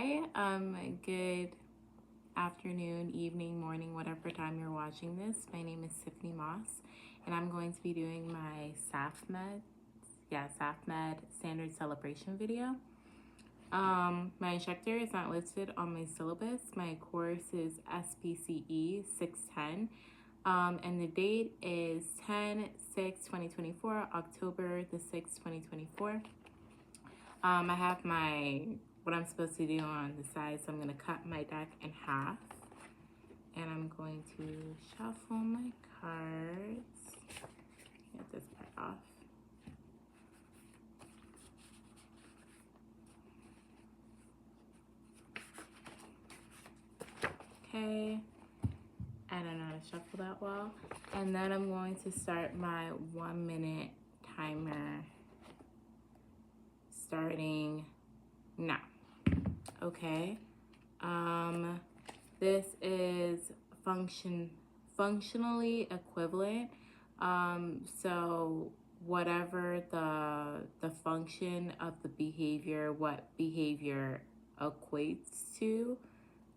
Hi, good afternoon, evening, morning, whatever time you're watching this. My name is Tiffany Moss, and I'm going to be doing my Safmed standard celebration video. My instructor is not listed on my syllabus. My course is Spce 610, and the date is 10/6/2024, October the 6th, 2024. I have what I'm supposed to do on the side, so I'm going to cut my deck in half. And I'm going to shuffle my cards. Get this part off. Okay. I don't know how to shuffle that well. And then I'm going to start my 1 minute timer starting now. Okay. This is functionally equivalent. So whatever the function of the behavior, what behavior equates to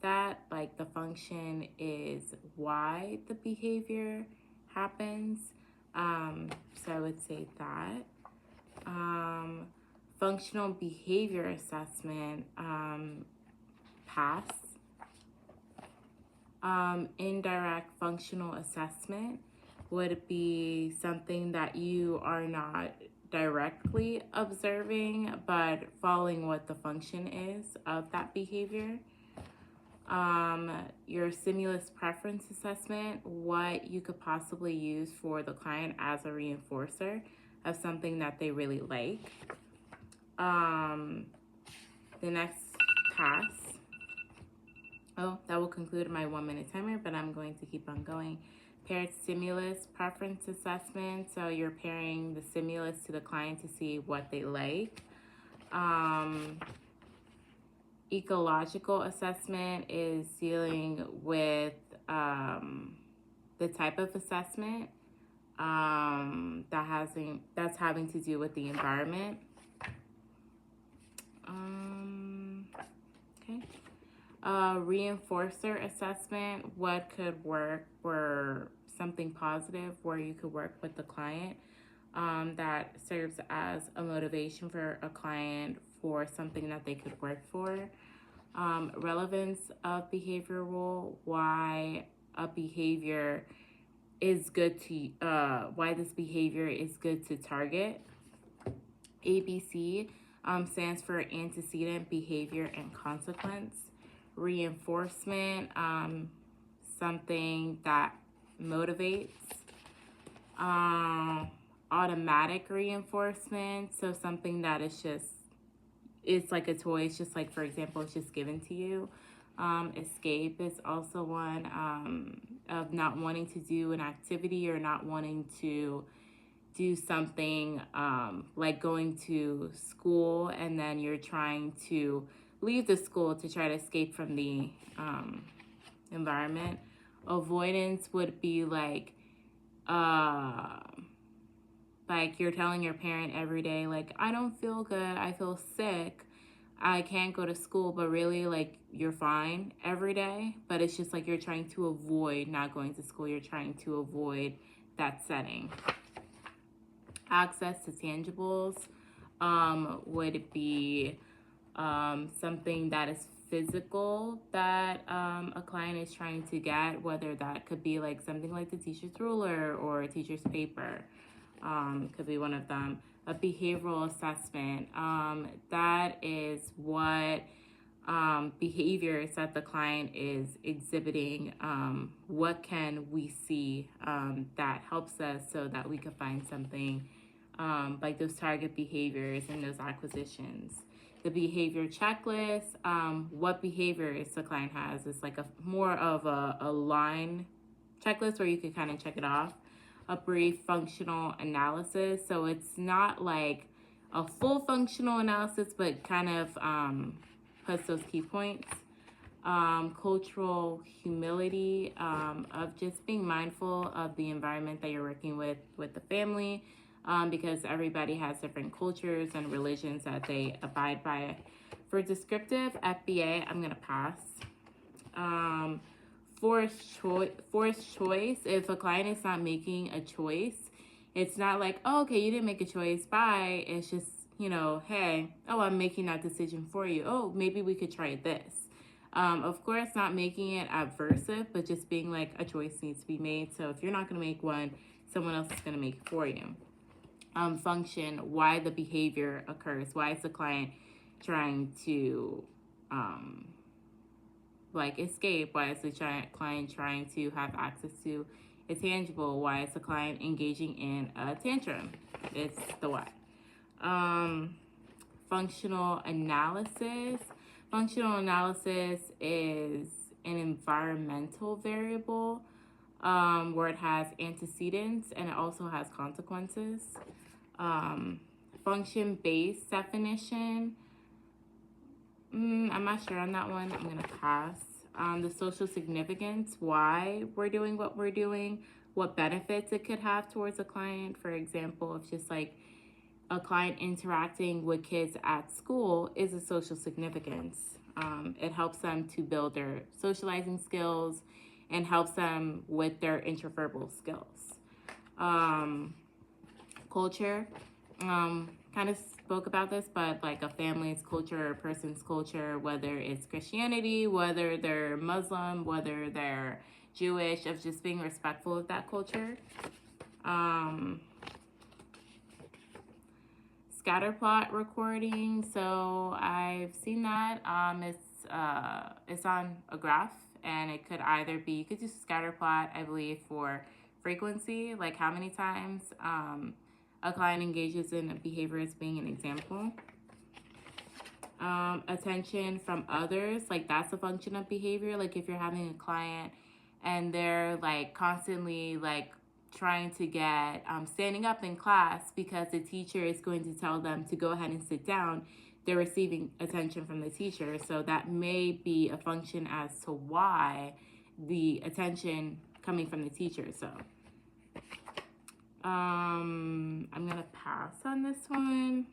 that, like the function is why the behavior happens. So I would say that. Functional behavior assessment, pass. Indirect functional assessment would be something that you are not directly observing, but following what the function is of that behavior. Your stimulus preference assessment, what you could possibly use for the client as a reinforcer of something that they really like. The next pass. Oh, that will conclude my 1 minute timer, but I'm going to keep on going. Paired stimulus preference assessment. So you're pairing the stimulus to the client to see what they like. Ecological assessment is dealing with the type of assessment that's having to do with the environment. Okay. Reinforcer assessment, what could work for something positive where you could work with the client that serves as a motivation for a client for something that they could work for. Relevance of behavioral, why a behavior is good to, why this behavior is good to target. ABC stands for antecedent, behavior, and consequence. Reinforcement, something that motivates. Automatic reinforcement, so something that is just, it's like a toy. It's just like, for example, it's just given to you. Escape is also one of not wanting to do an activity or not wanting to do something like going to school, and then you're trying to leave the school to try to escape from the environment. Avoidance would be like you're telling your parent every day, like, I don't feel good, I feel sick, I can't go to school, but really, like, you're fine every day, but it's just like you're trying to avoid not going to school, you're trying to avoid that setting. Access to tangibles would be something that is physical that a client is trying to get, whether that could be like something like the teacher's ruler or a teacher's paper, could be one of them. A behavioral assessment, that is what behaviors that the client is exhibiting, what can we see that helps us so that we can find something like those target behaviors and those acquisitions. The behavior checklist, what behaviors the client has. It's like more of a line checklist where you can kind of check it off. A brief functional analysis, so it's not like a full functional analysis, but kind of puts those key points. Cultural humility, of just being mindful of the environment that you're working with the family, because everybody has different cultures and religions that they abide by. For descriptive FBA, I'm gonna pass. Forced choice, if a client is not making a choice, it's not like, oh, okay, you didn't make a choice, bye. It's just, you know, hey, oh, I'm making that decision for you. Oh, maybe we could try this. Of course, not making it aversive, but just being like, a choice needs to be made. So if you're not going to make one, someone else is going to make it for you. Function, why the behavior occurs. Why is the client trying to like escape? Why is the client trying to have access to a tangible? Why is the client engaging in a tantrum? It's the why. Functional analysis. Functional analysis is an environmental variable where it has antecedents and it also has consequences. Function-based definition. I'm not sure on that one. I'm going to pass. The social significance, why we're doing what we're doing, what benefits it could have towards a client. For example, if just like a client interacting with kids at school is a social significance. It helps them to build their socializing skills and helps them with their interverbal skills. Culture, kind of spoke about this, but like a family's culture, a person's culture, whether it's Christianity, whether they're Muslim, whether they're Jewish, of just being respectful of that culture. Scatterplot recording, so I've seen that. It's on a graph, and it could either be, you could do scatterplot, I believe, for frequency, like how many times a client engages in a behavior as being an example. Attention from others, like that's a function of behavior. Like if you're having a client and they're like constantly like trying to get standing up in class because the teacher is going to tell them to go ahead and sit down, they're receiving attention from the teacher. So that may be a function as to why the attention coming from the teacher. So I'm gonna pass on this one.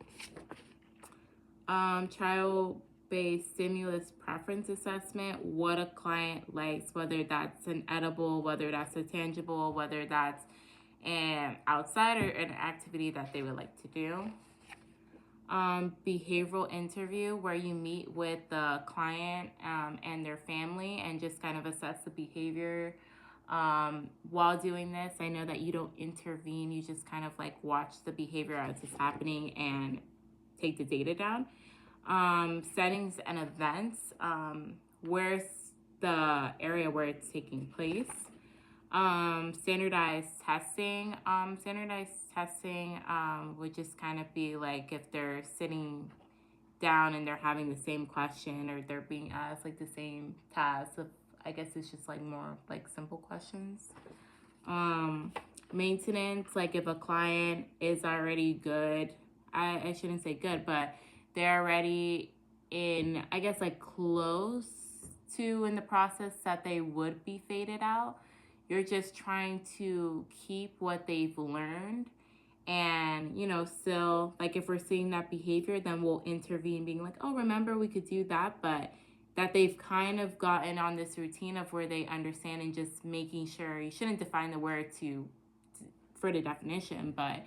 Child-based stimulus preference assessment, what a client likes, whether that's an edible, whether that's a tangible, whether that's an outside or an activity that they would like to do. Behavioral interview, where you meet with the client and their family and just kind of assess the behavior. While doing this, I know that you don't intervene, you just kind of like watch the behavior as it's happening and take the data down. Settings and events, where's the area where it's taking place. Standardized testing. Would just kind of be like if they're sitting down and they're having the same question or they're being asked like the same task. I guess it's just like more like simple questions. Maintenance, like if a client is already good, I shouldn't say good, but they're already in, I guess like close to in the process that they would be faded out. You're just trying to keep what they've learned. And, you know, still, like if we're seeing that behavior, then we'll intervene being like, oh, remember we could do that. But that they've kind of gotten on this routine of where they understand and just making sure, you shouldn't define the word for the definition, but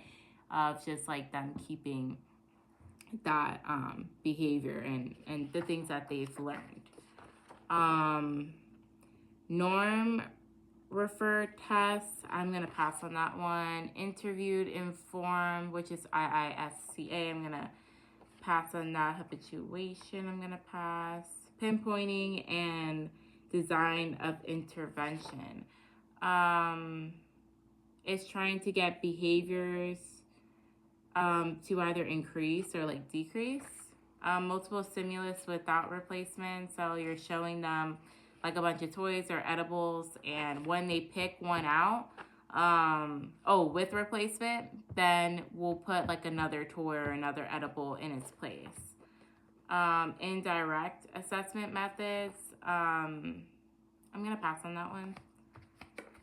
of just like them keeping that behavior and the things that they've learned. Norm referred tests, I'm going to pass on that one. Interviewed, informed, which is IISCA, I'm going to pass on that. Habituation, I'm going to pass. Pinpointing and design of intervention. It's trying to get behaviors to either increase or like decrease. Multiple stimulus without replacement, so you're showing them like a bunch of toys or edibles, and when they pick one out, with replacement, then we'll put like another toy or another edible in its place. Indirect assessment methods, I'm gonna pass on that one.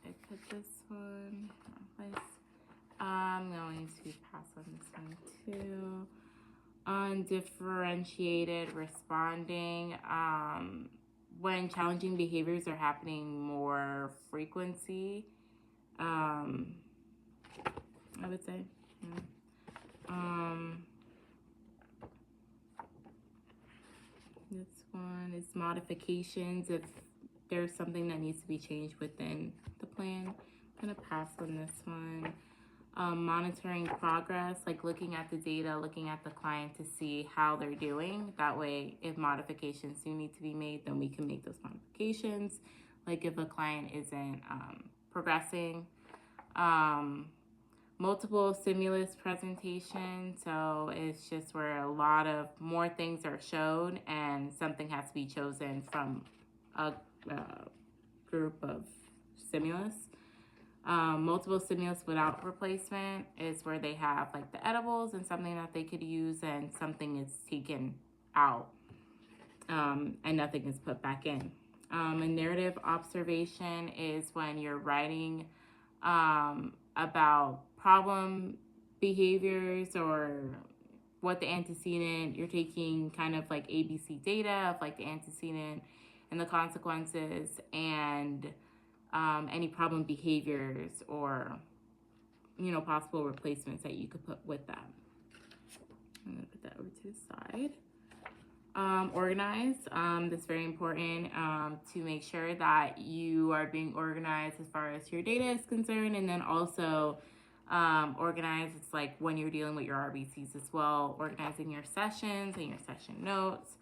I put this one in place. I'm going to pass on this one too. undifferentiated responding, when challenging behaviors are happening more frequency, I would say. Yeah. This one is modifications if there's something that needs to be changed within the plan. I'm gonna pass on this one. Monitoring progress, like looking at the data, looking at the client to see how they're doing. That way, if modifications do need to be made, then we can make those modifications. Like if a client isn't progressing. Multiple stimulus presentation, so it's just where a lot of more things are shown and something has to be chosen from a group of stimulus. Multiple stimulus without replacement is where they have like the edibles and something that they could use and something is taken out, and nothing is put back in. A narrative observation is when you're writing about problem behaviors or what the antecedent, you're taking kind of like ABC data of like the antecedent and the consequences and any problem behaviors or, you know, possible replacements that you could put with that. I'm gonna put that over to the side. Organize. That's very important to make sure that you are being organized as far as your data is concerned, and then also organize. It's like when you're dealing with your RBCs as well, organizing your sessions and your session notes.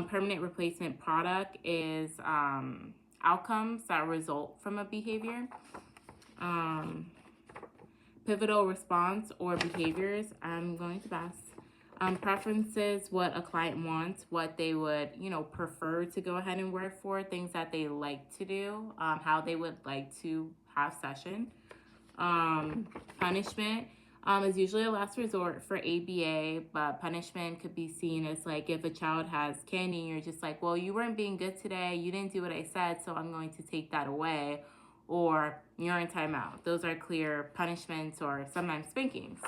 Permanent replacement product is outcomes that result from a behavior. Pivotal response or behaviors. I'm going to pass. Preferences, what a client wants, what they would, you know, prefer to go ahead and work for, things that they like to do, how they would like to have session. Punishment is usually a last resort for ABA, but punishment could be seen as like if a child has candy and you're just like, well, you weren't being good today, you didn't do what I said, so I'm going to take that away, or you're in timeout. Those are clear punishments or sometimes spankings.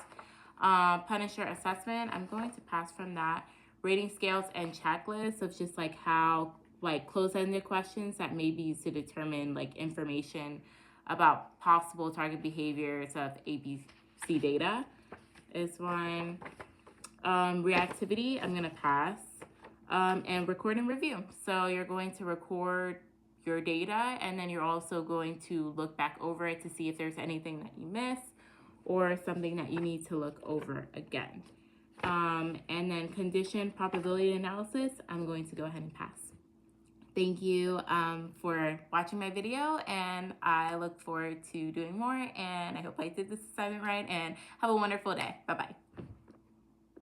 Punisher assessment, I'm going to pass from that. Rating scales and checklists of just like how like close-ended questions that may be used to determine like information about possible target behaviors of ABC data is one. Reactivity, I'm gonna pass. And record and review. So you're going to record your data and then you're also going to look back over it to see if there's anything that you missed or something that you need to look over again. And then condition probability analysis, I'm going to go ahead and pass. Thank you for watching my video, and I look forward to doing more, and I hope I did this assignment right, and have a wonderful day. Bye-bye.